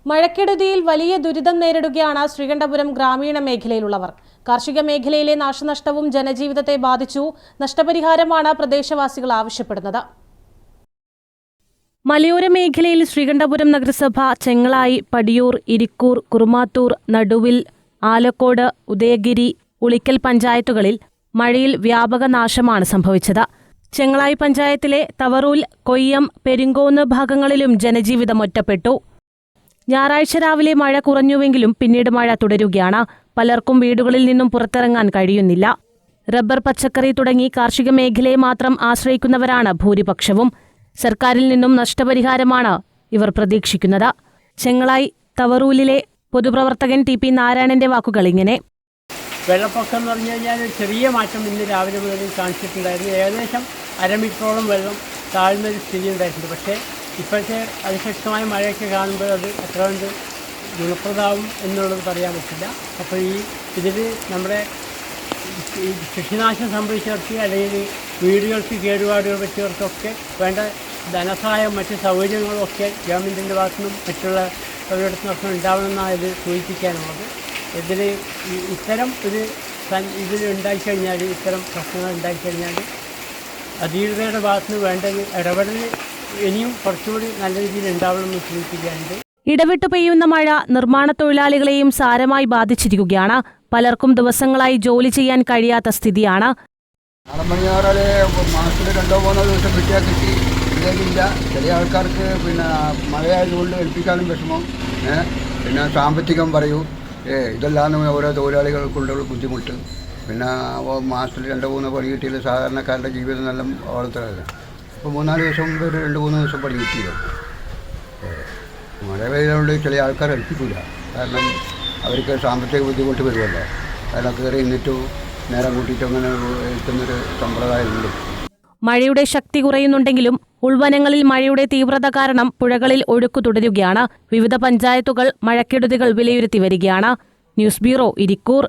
മഴക്കെടുതിയിൽ വലിയ ദുരിതം നേരിടുകയാണ് ശ്രീകണ്ഠപുരം ഗ്രാമീണ മേഖലയിലുള്ളവർ. കാർഷിക മേഖലയിലെ നാശനഷ്ടവും ജനജീവിതത്തെ ബാധിച്ചു. നഷ്ടപരിഹാരമാണ് പ്രദേശവാസികൾ ആവശ്യപ്പെടുന്നത്. മലയോര മേഖലയിൽ ശ്രീകണ്ഠപുരം നഗരസഭ ചെങ്ങളായി, പടിയൂർ, ഇരിക്കൂർ, കുറുമാത്തൂർ, നടുവിൽ, ആലക്കോട്, ഉദയഗിരി, ഉളിക്കൽ പഞ്ചായത്തുകളിൽ മഴയിൽ വ്യാപക നാശമാണ് സംഭവിച്ചത്. ചെങ്ങളായി പഞ്ചായത്തിലെ തവറൂൽ, കൊയ്യം, പെരിങ്കോന്ന് ഭാഗങ്ങളിലും ജനജീവിതം ഒറ്റപ്പെട്ടു. ഞായറാഴ്ച രാവിലെ മഴ കുറഞ്ഞുവെങ്കിലും പിന്നീട് മഴ തുടരുകയാണ്. പലർക്കും വീടുകളിൽ നിന്നും പുറത്തിറങ്ങാൻ കഴിയുന്നില്ല. റബ്ബർ, പച്ചക്കറി തുടങ്ങി കാർഷിക മേഖലയെ മാത്രം ആശ്രയിക്കുന്നവരാണ് ഭൂരിപക്ഷവും. സർക്കാരിൽ നിന്നും നഷ്ടപരിഹാരമാണ് ഇവർ പ്രതീക്ഷിക്കുന്നത്. ചെങ്ങളായി തവറൂലിലെ പൊതുപ്രവർത്തകൻ ടി പി നാരായണന്റെ വാക്കുകൾ ഇങ്ങനെ: വെള്ളപ്പൊക്കം എന്ന് പറഞ്ഞു കഴിഞ്ഞാൽ ചെറിയ മാറ്റം ഇന്ന് രാവിലെ മുതൽ കാണിച്ചിട്ടുണ്ടായിരുന്നു. ഏകദേശം അരമീറ്ററോളം വെള്ളം താഴ്ന്നൊരു സ്ഥിതി ഉണ്ടായിട്ടുണ്ട്. പക്ഷേ ഇപ്പോഴത്തെ അതിശക്തമായ മഴയൊക്കെ കാണുമ്പോൾ അത് എത്ര കണ്ട് ഗുണപ്രദമാവും എന്നുള്ളത് പറയാൻ പറ്റില്ല. അപ്പോൾ ഇതിൽ നമ്മുടെ ഈ കൃഷിനാശം സംഭവിച്ചവർക്ക് അല്ലെങ്കിൽ വീടുകൾക്ക് കേടുപാടുകൾ പറ്റിയവർക്കൊക്കെ വേണ്ട ധനസഹായം, മറ്റ് സൗകര്യങ്ങളും ഒക്കെ ഗവൺമെൻറ്റിൻ്റെ ഭാഗത്തുനിന്നും മറ്റുള്ള അവരുടെ നിന്നൊക്കെ ഉണ്ടാവണമെന്നാണ് ഇത് സൂചിപ്പിക്കാനുള്ളത്. ഇത്തരം ഇതിൽ ഉണ്ടായിക്കഴിഞ്ഞാൽ, ഇത്തരം പ്രശ്നങ്ങൾ ഉണ്ടായിക്കഴിഞ്ഞാൽ അധികൃതരുടെ ഭാഗത്തുനിന്ന് വേണ്ടത് ഇടപെടൽ ഇനിയും കുറച്ചുകൂടി നല്ല രീതിയിൽ ഉണ്ടാവണമെന്ന് സൂചിപ്പിക്കാനുണ്ട്. ഇടവിട്ടു പെയ്യുന്ന മഴ നിർമ്മാണ തൊഴിലാളികളെയും സാരമായി ബാധിച്ചിരിക്കുകയാണ്. പലർക്കും ദിവസങ്ങളായി ജോലി ചെയ്യാൻ കഴിയാത്ത സ്ഥിതിയാണ്. മാസത്തിൽ 2-3 ദിവസം കിട്ടിയാൽ കിട്ടി, ഇല്ല. ചില ആൾക്കാർക്ക് മഴയായതുകൊണ്ട് ഏൽപ്പിക്കാനും വിഷമം, സാമ്പത്തികം പറയൂ, ഇതെല്ലാം ഓരോ തൊഴിലാളികൾക്കുള്ള ബുദ്ധിമുട്ട്. മാസത്തിൽ 2-3 പണി കിട്ടിയാൽ സാധാരണക്കാരുടെ ജീവിതം നല്ല ഓളത്തിലാണ്. ഇപ്പോൾ 3-4 ദിവസം മുമ്പ് 2-3 ദിവസം പണി കിട്ടിയത്. മഴ പെയ്തുകൊണ്ട് ചില ആൾക്കാർ ഏൽപ്പിക്കില്ല. കാരണം അവർക്ക് സാമ്പത്തിക ബുദ്ധിമുട്ട് വരുമല്ലോ. കാരണം കയറി നിന്നിട്ട് നേരം കൂട്ടിയിട്ട് അങ്ങനെ എത്തുന്നൊരു സമ്പ്രദായമുണ്ട്. മഴയുടെ ശക്തി കുറയുന്നുണ്ടെങ്കിലും ഉൾവനങ്ങളിൽ മഴയുടെ തീവ്രത കാരണം പുഴകളിൽ ഒഴുക്കു തുടരുകയാണ്. വിവിധ പഞ്ചായത്തുകൾ മഴക്കെടുതികൾ വിലയിരുത്തി വരികയാണ്. News bureau, Irikkur.